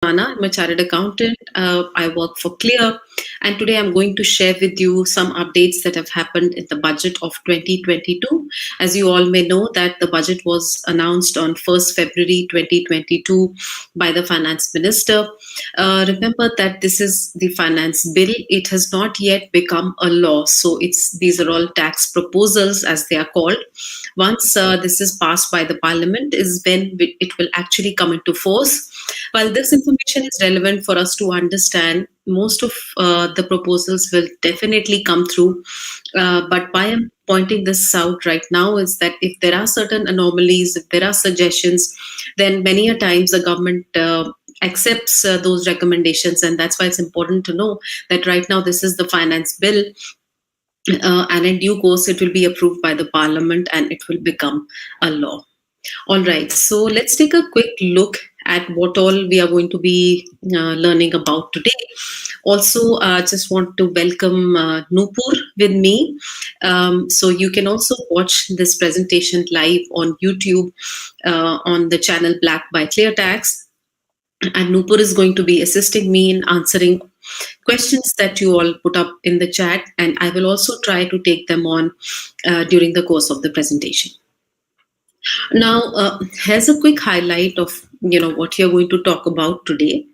Khurana. I'm a chartered accountant. I work for Clear, and today I'm going to share with you some updates that have happened in the budget of 2022. As you all may know, that the budget was announced on 1st February 2022 by the Finance Minister. Remember that this is the finance bill. It has not yet become a law, so these are all tax proposals, as they are called. Once this is passed by the Parliament, is when it will actually come into force. While this information is relevant for us to understand, most of the proposals will definitely come through. But why I'm pointing this out right now is that if there are certain anomalies, if there are suggestions, then many a times the government accepts those recommendations, and that's why it's important to know that right now this is the finance bill. And in due course, it will be approved by the Parliament and it will become a law. All right, so let's take a quick look at what all we are going to be learning about today. Also, just want to welcome Nupur with me. So you can also watch this presentation live on YouTube on the channel Black by Cleartax. And Nupur is going to be assisting me in answering questions that you all put up in the chat, and I will also try to take them on during the course of the presentation. Now, here's a quick highlight of what you're going to talk about today.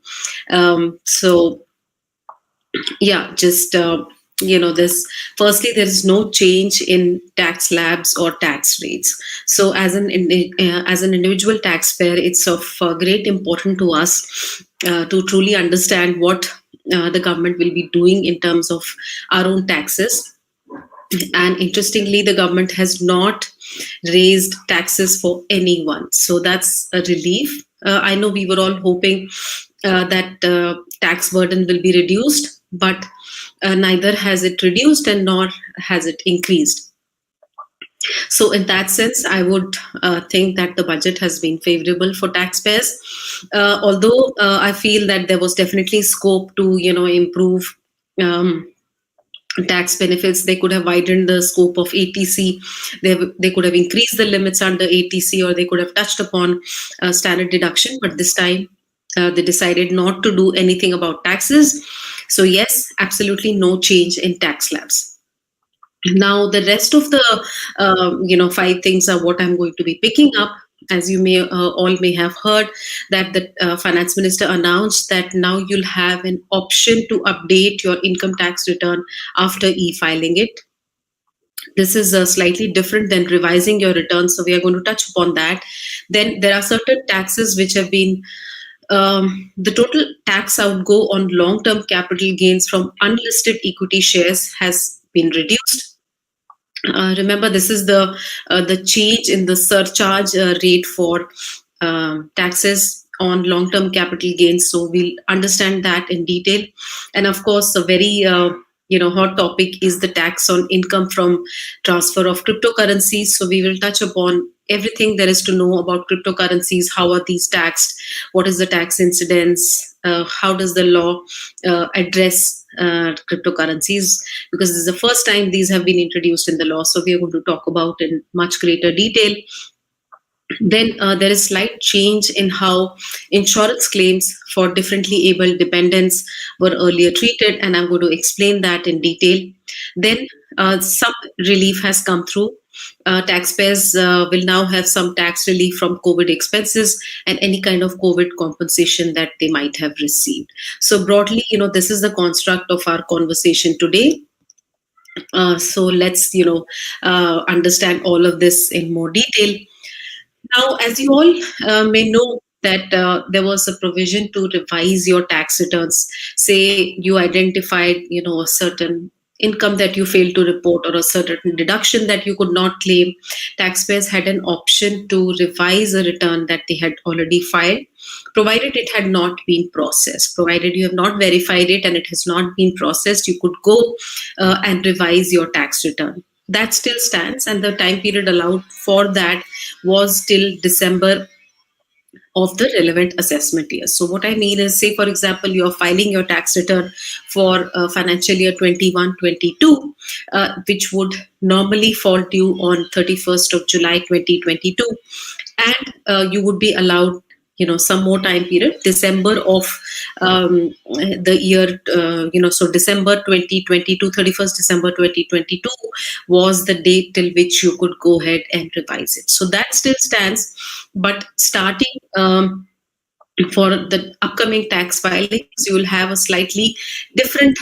So, yeah, just this. Firstly, there is no change in tax slabs or tax rates. So, as an individual taxpayer, it's of great importance to us to truly understand what the government will be doing in terms of our own taxes. And interestingly, the government has not raised taxes for anyone. So that's a relief. I know we were all hoping that tax burden will be reduced, but neither has it reduced and nor has it increased. So in that sense, I would think that the budget has been favorable for taxpayers. Although I feel that there was definitely scope to, improve tax benefits. They could have widened the scope of ATC. They could have increased the limits under ATC, or they could have touched upon standard deduction. But this time, they decided not to do anything about taxes. So yes, absolutely no change in tax slabs. Now, the rest of the 5 things are what I'm going to be picking up. As you may all may have heard, that the finance minister announced that now you'll have an option to update your income tax return after e-filing it. This is slightly different than revising your return, so we are going to touch upon that. Then there are certain taxes which have been the total tax outgo on long-term capital gains from unlisted equity shares has been reduced. Remember, this is the change in the surcharge rate for taxes on long-term capital gains. So we'll understand that in detail. And of course, a very hot topic is the tax on income from transfer of cryptocurrencies. So we will touch upon everything there is to know about cryptocurrencies. How are these taxed? What is the tax incidence? How does the law address cryptocurrencies? Because this is the first time these have been introduced in the law. So we are going to talk about in much greater detail. Then there is slight change in how insurance claims for differently abled dependents were earlier treated, and I'm going to explain that in detail. Then some relief has come through. Taxpayers will now have some tax relief from COVID expenses and any kind of COVID compensation that they might have received. So broadly, this is the construct of our conversation today. So let's, understand all of this in more detail. Now, as you all may know, that there was a provision to revise your tax returns. Say you identified, a certain income that you failed to report or a certain deduction that you could not claim. Taxpayers had an option to revise a return that they had already filed, provided it had not been processed. Provided you have not verified it and it has not been processed, you could go and revise your tax return. That still stands, and the time period allowed for that was till December of the relevant assessment year. So what I mean is, say, for example, you're filing your tax return for financial year 21-22, which would normally fall due on 31st of July 2022. And you would be allowed some more time period. December of the year, so December 2022, 31st December 2022 was the date till which you could go ahead and revise it. So that still stands, but starting for the upcoming tax filings, you will have a slightly different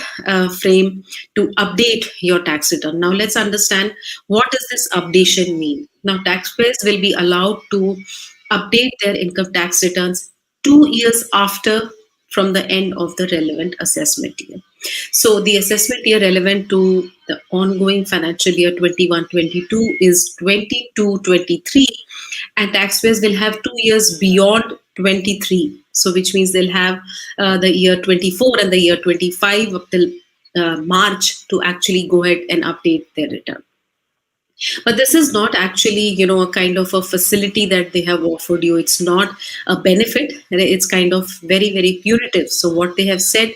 frame to update your tax return. Now, let's understand, what does this updation mean? Now, taxpayers will be allowed to update their income tax returns 2 years after from the end of the relevant assessment year. So the assessment year relevant to the ongoing financial year 21-22 is 22-23, and taxpayers will have 2 years beyond 23. So which means they'll have the year 24 and the year 25 up till March to actually go ahead and update their return. But this is not actually, a kind of a facility that they have offered you. It's not a benefit. It's kind of very, very punitive. So what they have said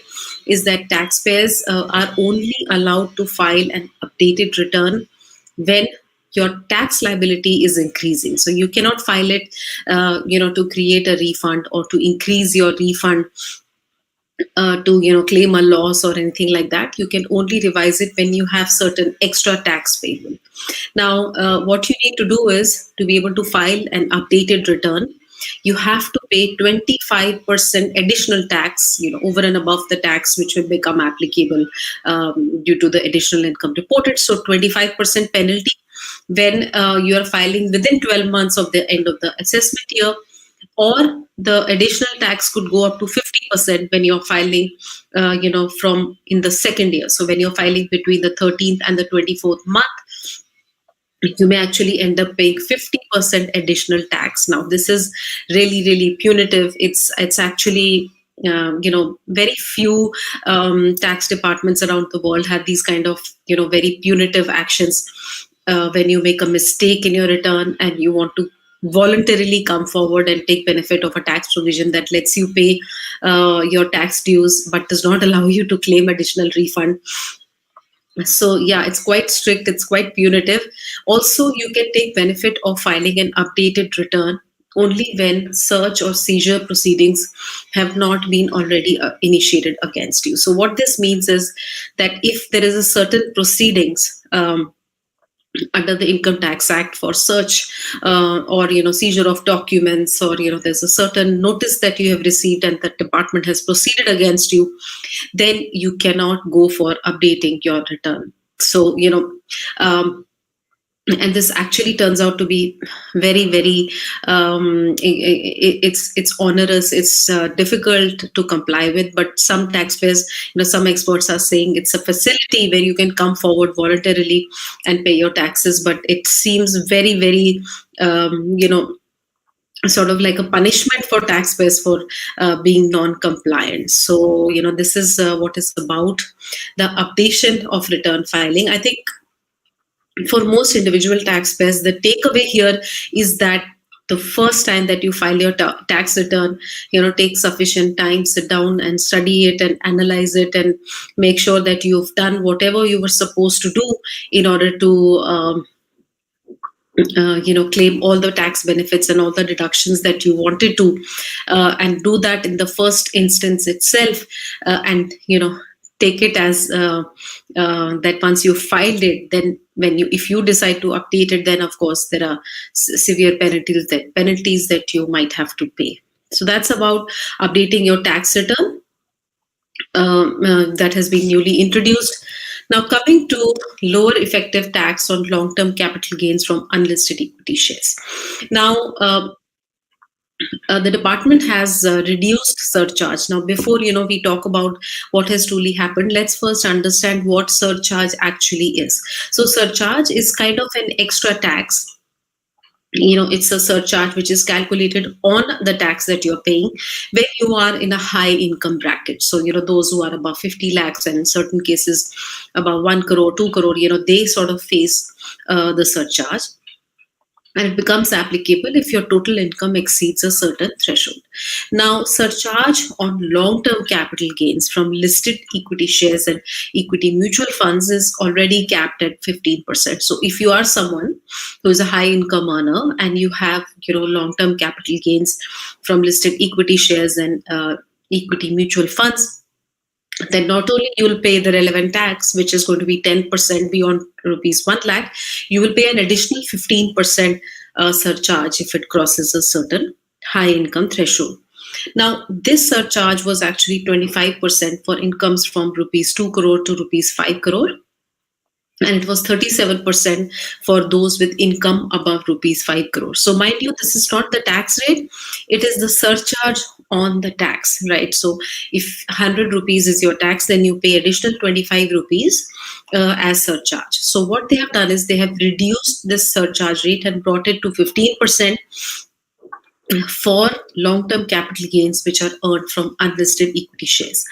is that taxpayers are only allowed to file an updated return when your tax liability is increasing. So you cannot file it, to create a refund or to increase your refund, to claim a loss or anything like that. You can only revise it when you have certain extra tax payable. Now, what you need to do is, to be able to file an updated return, you have to pay 25% additional tax, over and above the tax which will become applicable due to the additional income reported. So 25% penalty when you are filing within 12 months of the end of the assessment year, or the additional tax could go up to 50% when you're filing, from in the second year. So when you're filing between the 13th and the 24th month, you may actually end up paying 50% additional tax. Now, this is really, really punitive. It's actually, very few tax departments around the world have these kind of, very punitive actions when you make a mistake in your return and you want to voluntarily come forward and take benefit of a tax provision that lets you pay your tax dues but does not allow you to claim additional refund. So yeah, it's quite strict, it's quite punitive. Also, you can take benefit of filing an updated return only when search or seizure proceedings have not been already initiated against you. So what this means is that if there is a certain proceedings under the Income Tax Act for search or seizure of documents, or there's a certain notice that you have received and the department has proceeded against you, then you cannot go for updating your return. So and this actually turns out to be very, very it's onerous, it's difficult to comply with. But some taxpayers, some experts are saying it's a facility where you can come forward voluntarily and pay your taxes, but it seems very, very sort of like a punishment for taxpayers for being non-compliant. So this is what is about the updation of return filing. I think for most individual taxpayers, the takeaway here is that the first time that you file your tax return, take sufficient time, sit down and study it and analyze it and make sure that you've done whatever you were supposed to do in order to claim all the tax benefits and all the deductions that you wanted to, and do that in the first instance itself, and take it as that once you filed it, then if you decide to update it, then of course there are severe penalties that you might have to pay. So that's about updating your tax return that has been newly introduced. Now, coming to lower effective tax on long-term capital gains from unlisted equity shares. Now, the department has reduced surcharge. Now, before we talk about what has truly happened, let's first understand what surcharge actually is. So, surcharge is kind of an extra tax. It's a surcharge which is calculated on the tax that you're paying when you are in a high income bracket. So, those who are above 50 lakhs and in certain cases above 1 crore, 2 crore, they sort of face the surcharge. and it becomes applicable if your total income exceeds a certain threshold. Now, surcharge on long term capital gains from listed equity shares and equity mutual funds is already capped at 15%. So, if you are someone who is a high income earner and you have long term capital gains from listed equity shares and equity mutual funds, then not only you will pay the relevant tax, which is going to be 10% beyond rupees 1 lakh, you will pay an additional 15% surcharge if it crosses a certain high income threshold. Now, this surcharge was actually 25% for incomes from rupees 2 crore to rupees 5 crore, and it was 37% for those with income above rupees 5 crore. So mind you, this is not the tax rate, it is the surcharge on the tax, right? So if 100 rupees is your tax, then you pay additional 25 rupees as surcharge. So what they have done is they have reduced this surcharge rate and brought it to 15% for long-term capital gains which are earned from unlisted equity shares.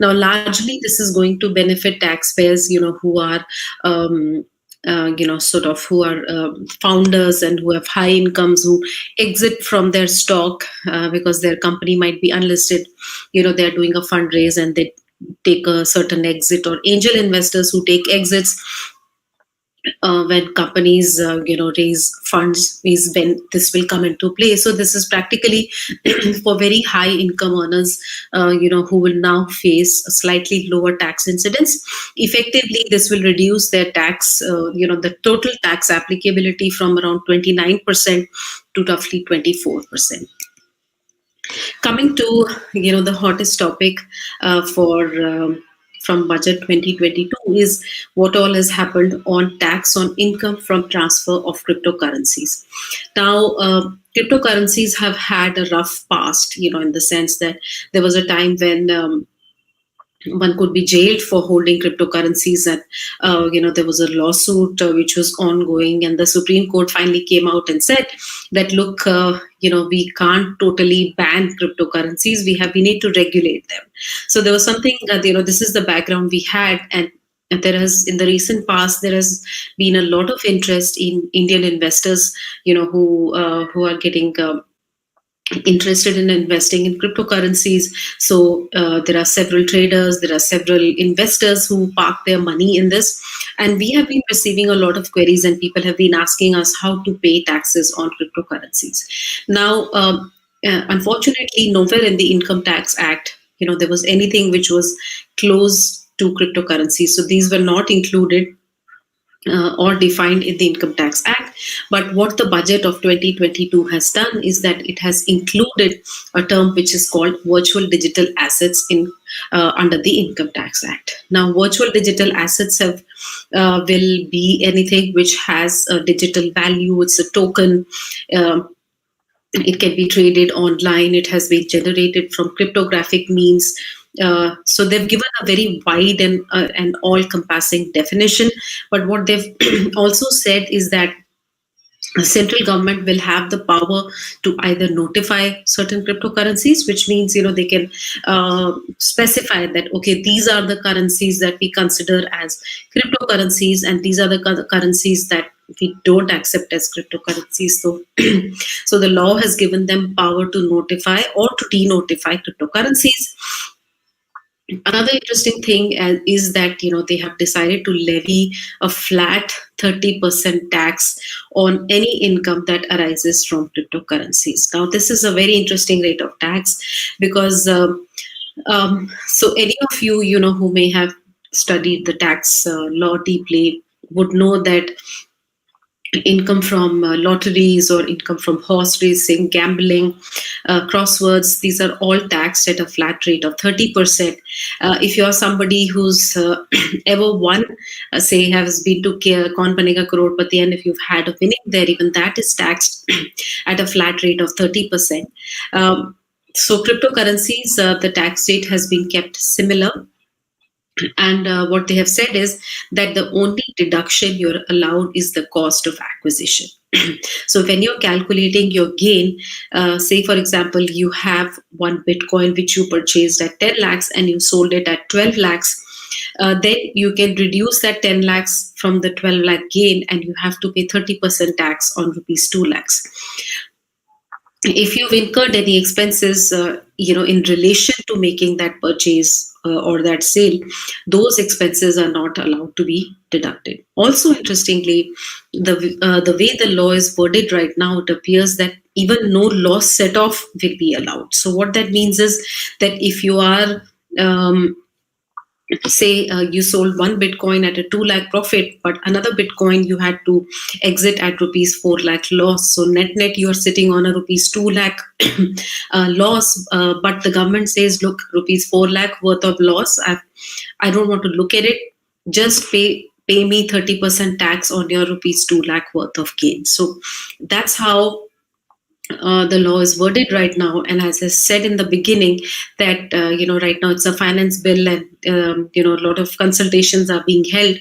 Now, largely, this is going to benefit taxpayers, who are, who are founders and who have high incomes, who exit from their stock because their company might be unlisted. They are doing a fundraise and they take a certain exit, or angel investors who take exits when companies raise funds, is when this will come into play. So this is practically for very high income earners who will now face a slightly lower tax incidence. Effectively, this will reduce their tax, the total tax applicability from around 29% to roughly 24%. Coming to the hottest topic from budget 2022 is what all has happened on tax on income from transfer of cryptocurrencies. Now, cryptocurrencies have had a rough past, in the sense that there was a time when one could be jailed for holding cryptocurrencies, and there was a lawsuit which was ongoing, and the Supreme Court finally came out and said that, look, we can't totally ban cryptocurrencies, we need to regulate them. So there was something this is the background we had, and there has, in the recent past, there has been a lot of interest in Indian investors who are getting interested in investing in cryptocurrencies. So there are several traders, there are several investors who park their money in this, and we have been receiving a lot of queries, and people have been asking us how to pay taxes on cryptocurrencies. Now, unfortunately, nowhere in the Income Tax Act there was anything which was close to cryptocurrencies. So these were not included or defined in the Income Tax Act. But what the budget of 2022 has done is that it has included a term which is called virtual digital assets in under the Income Tax Act. Now, virtual digital assets will be anything which has a digital value. It's a token. It can be traded online. It has been generated from cryptographic means. So they've given a very wide and all-encompassing definition. But what they've also said is that the central government will have the power to either notify certain cryptocurrencies, which means they can specify that, okay, these are the currencies that we consider as cryptocurrencies, and these are the currencies that we don't accept as cryptocurrencies. So, so the law has given them power to notify or to denotify cryptocurrencies. Another interesting thing is that they have decided to levy a flat 30% tax on any income that arises from cryptocurrencies. Now, this is a very interesting rate of tax because so any of you who may have studied the tax law deeply would know that income from lotteries or income from horse racing, gambling, crosswords, these are all taxed at a flat rate of 30%. If you're somebody who's ever won, say has been to Kaun Banega Crorepati, and if you've had a winning there, even that is taxed at a flat rate of 30%. So cryptocurrencies, the tax rate has been kept similar. And what they have said is that the only deduction you're allowed is the cost of acquisition. So when you're calculating your gain, say for example, you have one Bitcoin which you purchased at 10 lakhs and you sold it at 12 lakhs. then you can reduce that 10 lakhs from the 12 lakh gain, and you have to pay 30% tax on rupees 2 lakhs. If you've incurred any expenses, in relation to making that purchase or that sale, those expenses are not allowed to be deducted. Also, interestingly, the way the law is worded right now, it appears that even no loss set off will be allowed. So what that means is that if you are say you sold one bitcoin at a 2 lakh profit, but another bitcoin you had to exit at rupees 4 lakh loss, so net net you are sitting on a rupees 2 lakh loss, but the government says, look, rupees 4 lakh worth of loss, I don't want to look at it, just pay me 30% tax on your rupees 2 lakh worth of gain. So that's how the law is worded right now. And as I said in the beginning, that right now it's a finance bill, and a lot of consultations are being held.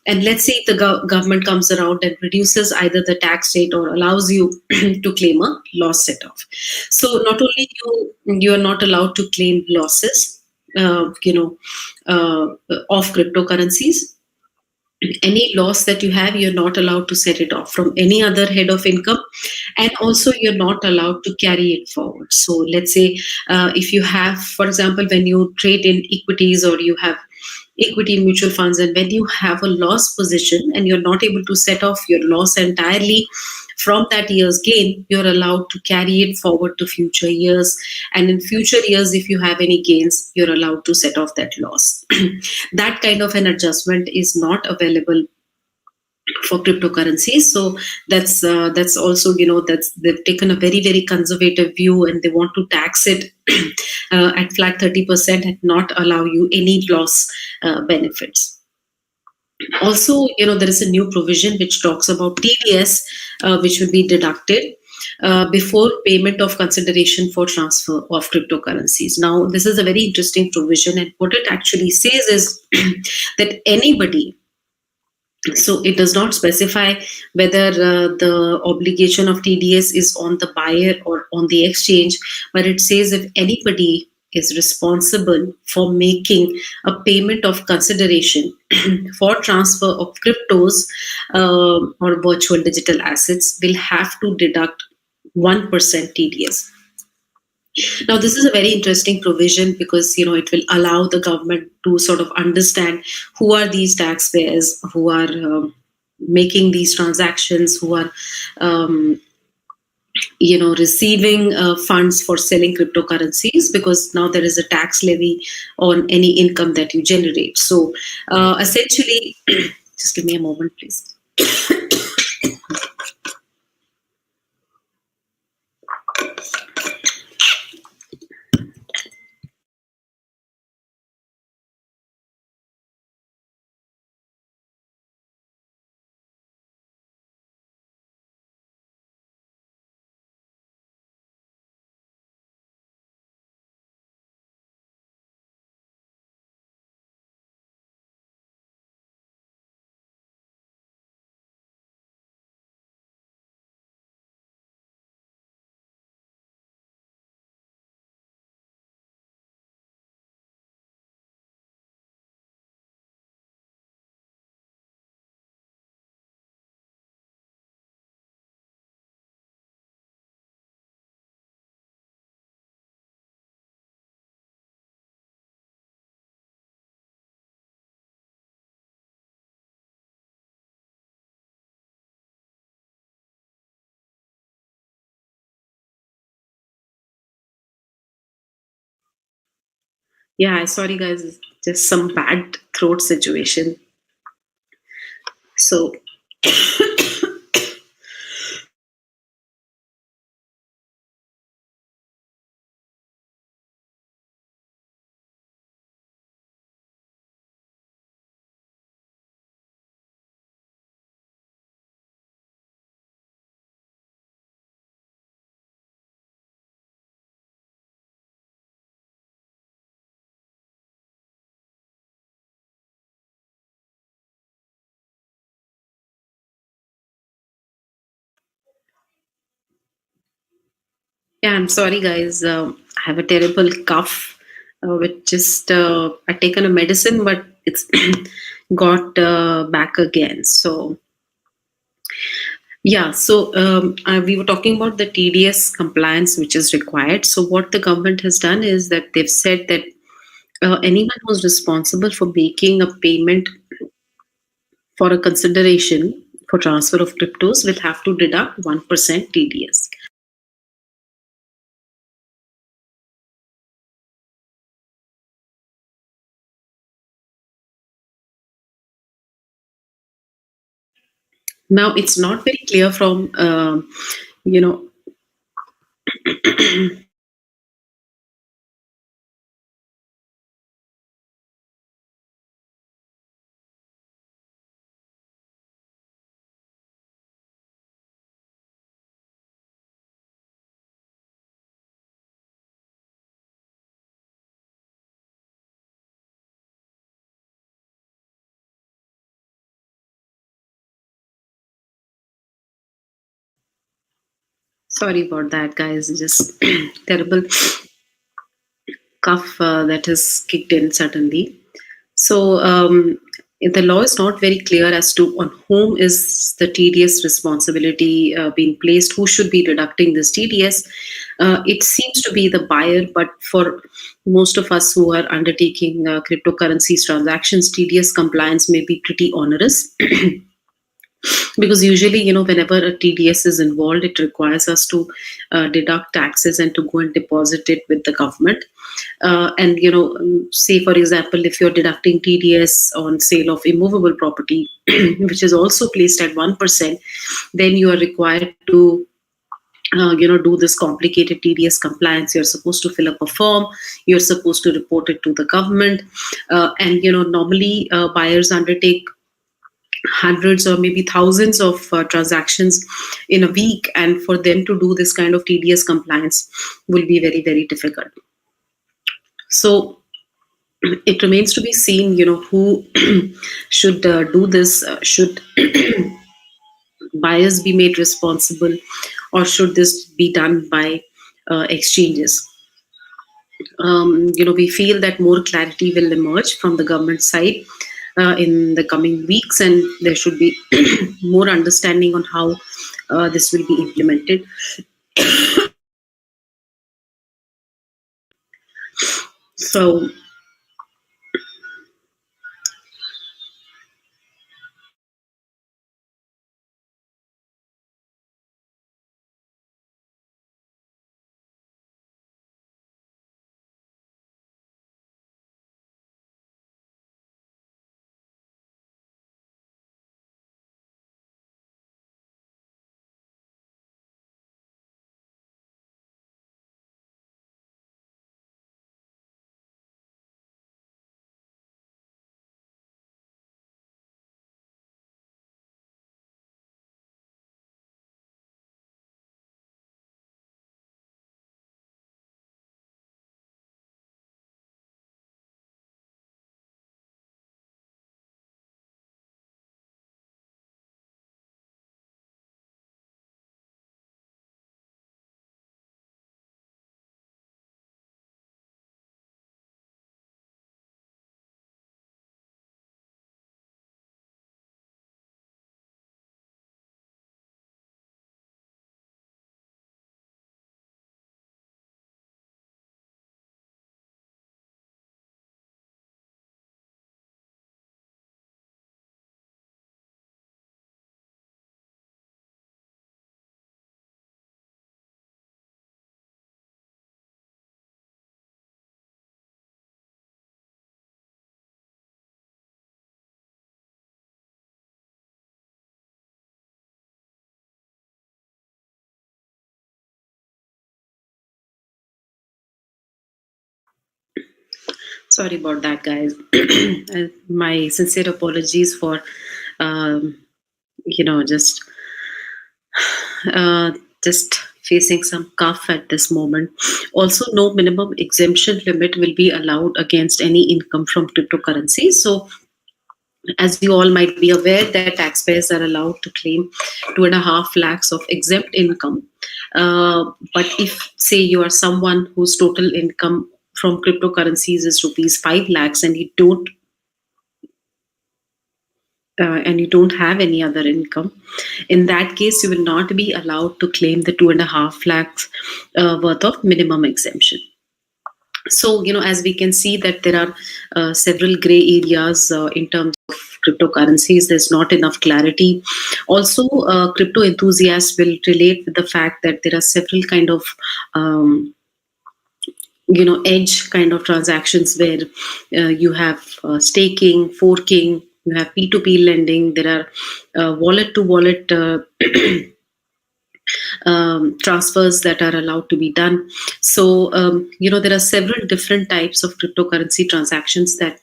And let's say if the government comes around and reduces either the tax rate or allows you to claim a loss set off. So not only you are not allowed to claim losses, of cryptocurrencies, any loss that you have, you're not allowed to set it off from any other head of income, and also you're not allowed to carry it forward. So let's say if you have, for example, when you trade in equities or you have equity mutual funds, and when you have a loss position and you're not able to set off your loss entirely from that year's gain, you're allowed to carry it forward to future years, and in future years if you have any gains, you're allowed to set off that loss. That kind of an adjustment is not available for cryptocurrencies. So that's also, that's, they've taken a very very conservative view, and they want to tax it at flat 30% and not allow you any loss benefits. Also, there is a new provision which talks about TDS, which will be deducted before payment of consideration for transfer of cryptocurrencies. Now, this is a very interesting provision, and what it actually says is that anybody, so it does not specify whether the obligation of TDS is on the buyer or on the exchange, but it says if anybody is responsible for making a payment of consideration for transfer of cryptos or virtual digital assets, will have to deduct 1% TDS. Now, this is a very interesting provision because it will allow the government to sort of understand who are these taxpayers who are making these transactions, who are receiving funds for selling cryptocurrencies, because now there is a tax levy on any income that you generate. So essentially, just give me a moment, please. Yeah, sorry guys, it's just some bad throat situation. So yeah, I'm sorry guys. I have a terrible cough, which just I've taken a medicine, but it's got back again. So yeah, so we were talking about the TDS compliance which is required. So what the government has done is that they've said that anyone who's responsible for making a payment for a consideration for transfer of cryptos will have to deduct 1% TDS. Now, it's not very clear from, you know, sorry about that, guys. Just terrible cough that has kicked in suddenly. So the law is not very clear as to on whom is the TDS responsibility being placed, who should be deducting this TDS. It seems to be the buyer, but for most of us who are undertaking cryptocurrencies transactions, TDS compliance may be pretty onerous. Because usually, whenever a TDS is involved, it requires us to deduct taxes and to go and deposit it with the government. And say for example, if you're deducting TDS on sale of immovable property, which is also placed at 1%, then you are required to do this complicated TDS compliance. You're supposed to fill up a form, you're supposed to report it to the government, and normally buyers undertake hundreds or maybe thousands of transactions in a week, and for them to do this kind of TDS compliance will be very, very difficult. So it remains to be seen, who should do this. Should buyers be made responsible, or should this be done by exchanges? We feel that more clarity will emerge from the government side in the coming weeks, and there should be more understanding on how this will be implemented. So, sorry about that, guys. And my sincere apologies for, um, you know, just uh, just facing some cough at this moment. Also, no minimum exemption limit will be allowed against any income from cryptocurrency. So, as you all might be aware, that taxpayers are allowed to claim 2.5 lakhs of exempt income. But if, say, you are someone whose total income from cryptocurrencies is rupees 5 lakhs, and you don't and you don't have any other income, in that case, you will not be allowed to claim the 2.5 lakhs worth of minimum exemption. So, as we can see that there are several gray areas in terms of cryptocurrencies. There's not enough clarity. Also, crypto enthusiasts will relate with the fact that there are several kind of edge kind of transactions where you have staking, forking, you have P2P lending, there are wallet to wallet transfers that are allowed to be done. So, there are several different types of cryptocurrency transactions that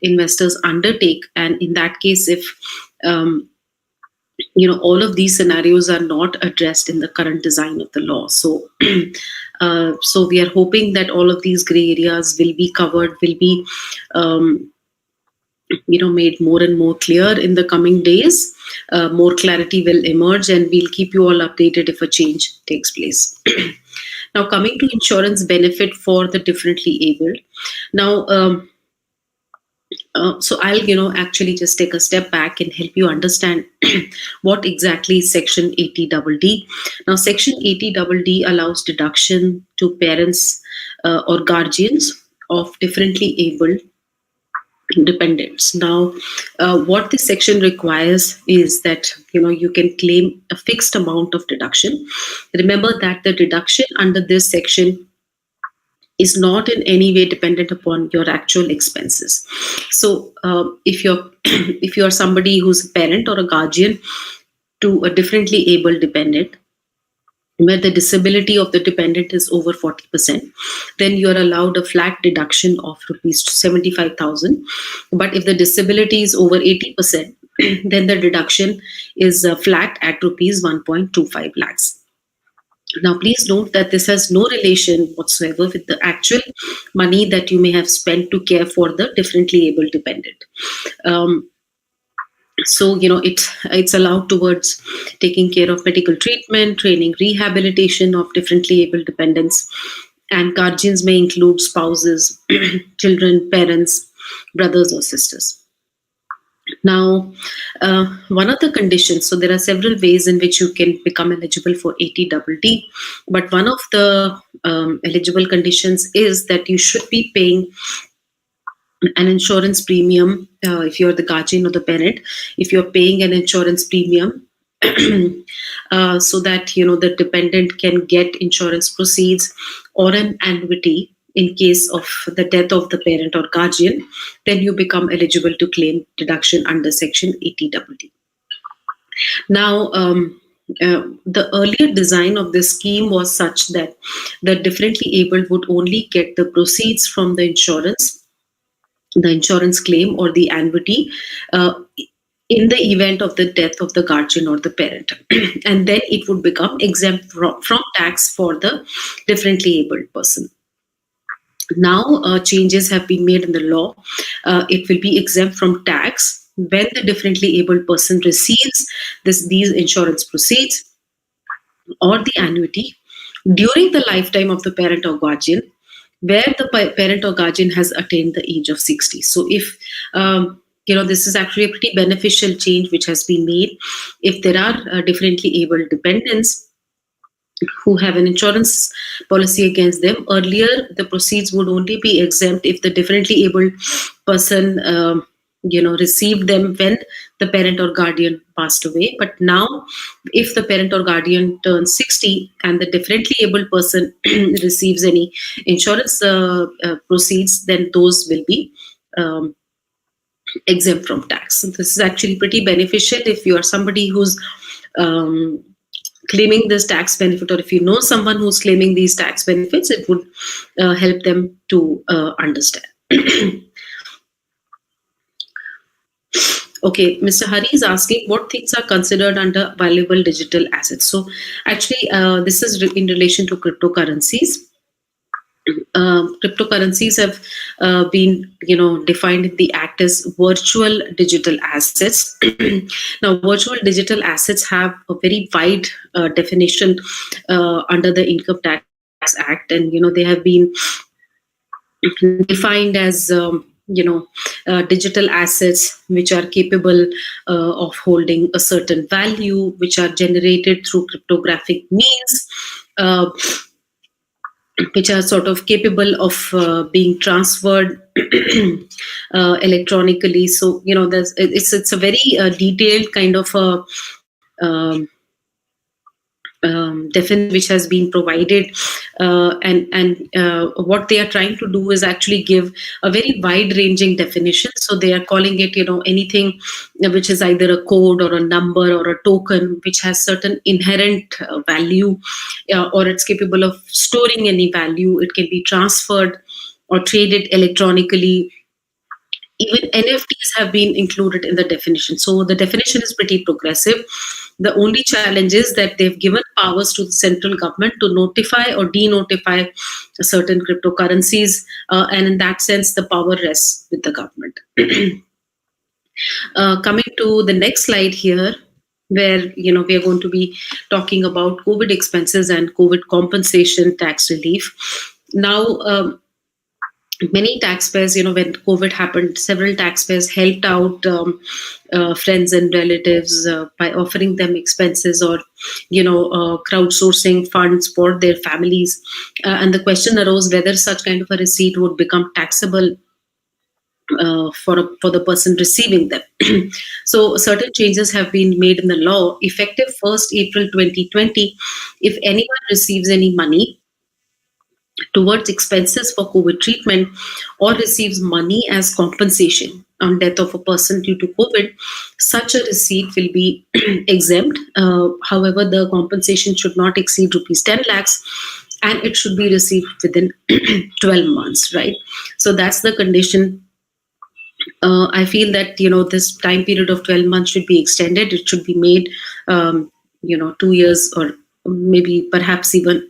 investors undertake. And in that case, if all of these scenarios are not addressed in the current design of the law. So so we are hoping that all of these gray areas will be covered, will be made more and more clear in the coming days. More clarity will emerge, and we'll keep you all updated if a change takes place. Now, coming to insurance benefit for the differently abled. Now, so I'll actually just take a step back and help you understand what exactly is Section 80DD. Now, Section 80DD allows deduction to parents or guardians of differently abled dependents. Now, what this section requires is that you can claim a fixed amount of deduction. Remember that the deduction under this section is not in any way dependent upon your actual expenses. So, if you're if you are somebody who's a parent or a guardian to a differently abled dependent, where the disability of the dependent is over 40%, then you are allowed a flat deduction of rupees 75,000. But if the disability is over 80%, then the deduction is flat at rupees 1.25 lakhs. Now, please note that this has no relation whatsoever with the actual money that you may have spent to care for the differently able dependent. So, it's allowed towards taking care of medical treatment, training, rehabilitation of differently able dependents, and guardians may include spouses, children, parents, brothers or sisters. Now, one of the conditions, so there are several ways in which you can become eligible for 80DD, but one of the eligible conditions is that you should be paying an insurance premium. If you're the guardian or the parent, if you're paying an insurance premium so that the dependent can get insurance proceeds or an annuity in case of the death of the parent or guardian, then you become eligible to claim deduction under Section 80DD. Now, the earlier design of this scheme was such that the differently abled would only get the proceeds from the insurance claim or the annuity in the event of the death of the guardian or the parent. And then it would become exempt from tax for the differently abled person. Now, changes have been made in the law. It will be exempt from tax when the differently abled person receives these insurance proceeds or the annuity during the lifetime of the parent or guardian, where the parent or guardian has attained the age of 60. So if this is actually a pretty beneficial change which has been made. If there are differently abled dependents who have an insurance policy against them, earlier the proceeds would only be exempt if the differently abled person received them when the parent or guardian passed away. But now, if the parent or guardian turns 60 and the differently abled person receives any insurance proceeds, then those will be exempt from tax. So this is actually pretty beneficial if you are somebody who's claiming this tax benefit, or if you know someone who's claiming these tax benefits, it would help them to understand. Okay, Mr. Hari is asking what things are considered under valuable digital assets. So actually, this is in relation to cryptocurrencies. Cryptocurrencies have been, defined in the Act as virtual digital assets. Now, virtual digital assets have a very wide definition under the Income Tax Act, and they have been defined as digital assets which are capable of holding a certain value, which are generated through cryptographic means, uh, which are sort of capable of being transferred electronically. So it's a very detailed kind of a um, definition which has been provided, and what they are trying to do is actually give a very wide ranging definition. So they are calling it anything which is either a code or a number or a token which has certain inherent value, or it's capable of storing any value. It can be transferred or traded electronically. Even NFTs have been included in the definition. So the definition is pretty progressive. The only challenge is that they've given powers to the central government to notify or denotify certain cryptocurrencies, and in that sense, the power rests with the government. Coming to the next slide here, where we are going to be talking about COVID expenses and COVID compensation tax relief. Now, many taxpayers, when COVID happened, several taxpayers helped out friends and relatives by offering them expenses or crowdsourcing funds for their families, and the question arose whether such kind of a receipt would become taxable for the person receiving them. So certain changes have been made in the law effective 1st April 2020. If anyone receives any money towards expenses for COVID treatment or receives money as compensation on death of a person due to COVID, such a receipt will be exempt. However, the compensation should not exceed rupees 10 lakhs and it should be received within 12 months, right? So that's the condition. I feel that this time period of 12 months should be extended. It should be made 2 years or maybe perhaps even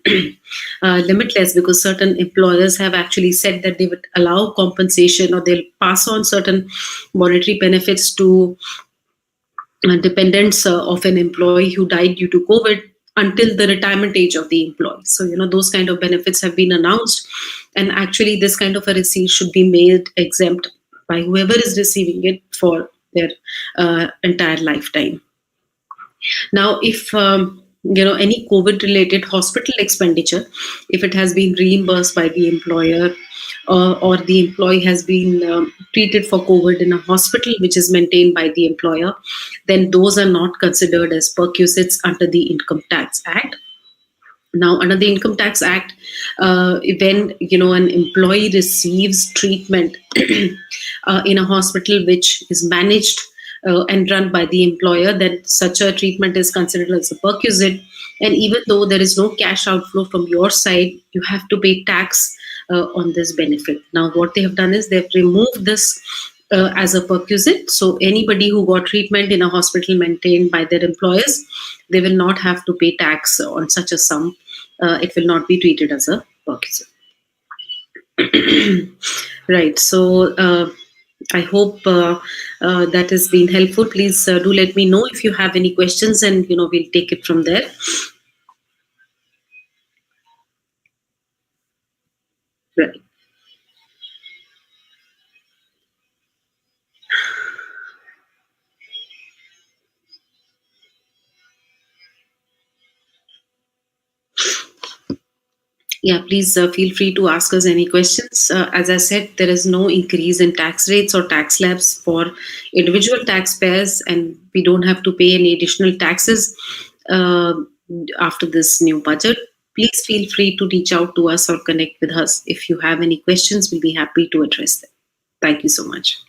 limitless, because certain employers have actually said that they would allow compensation or they'll pass on certain monetary benefits to dependents of an employee who died due to COVID until the retirement age of the employee. So, those kind of benefits have been announced. And actually, this kind of a receipt should be made exempt by whoever is receiving it for their entire lifetime. Now, if any COVID related hospital expenditure, if it has been reimbursed by the employer, or the employee has been treated for COVID in a hospital which is maintained by the employer, then those are not considered as perquisites under the Income Tax Act. Now, under the Income Tax Act, when an employee receives treatment in a hospital which is managed and run by the employer, then such a treatment is considered as a perquisite. And even though there is no cash outflow from your side, you have to pay tax on this benefit. Now, what they have done is they've removed this as a perquisite. So anybody who got treatment in a hospital maintained by their employers, they will not have to pay tax on such a sum. It will not be treated as a perquisite. Right. So I hope that has been helpful. Please do let me know if you have any questions, and we'll take it from there. Right. Yeah, please feel free to ask us any questions. As I said, there is no increase in tax rates or tax slabs for individual taxpayers, and we don't have to pay any additional taxes after this new budget. Please feel free to reach out to us or connect with us. If you have any questions, we'll be happy to address them. Thank you so much.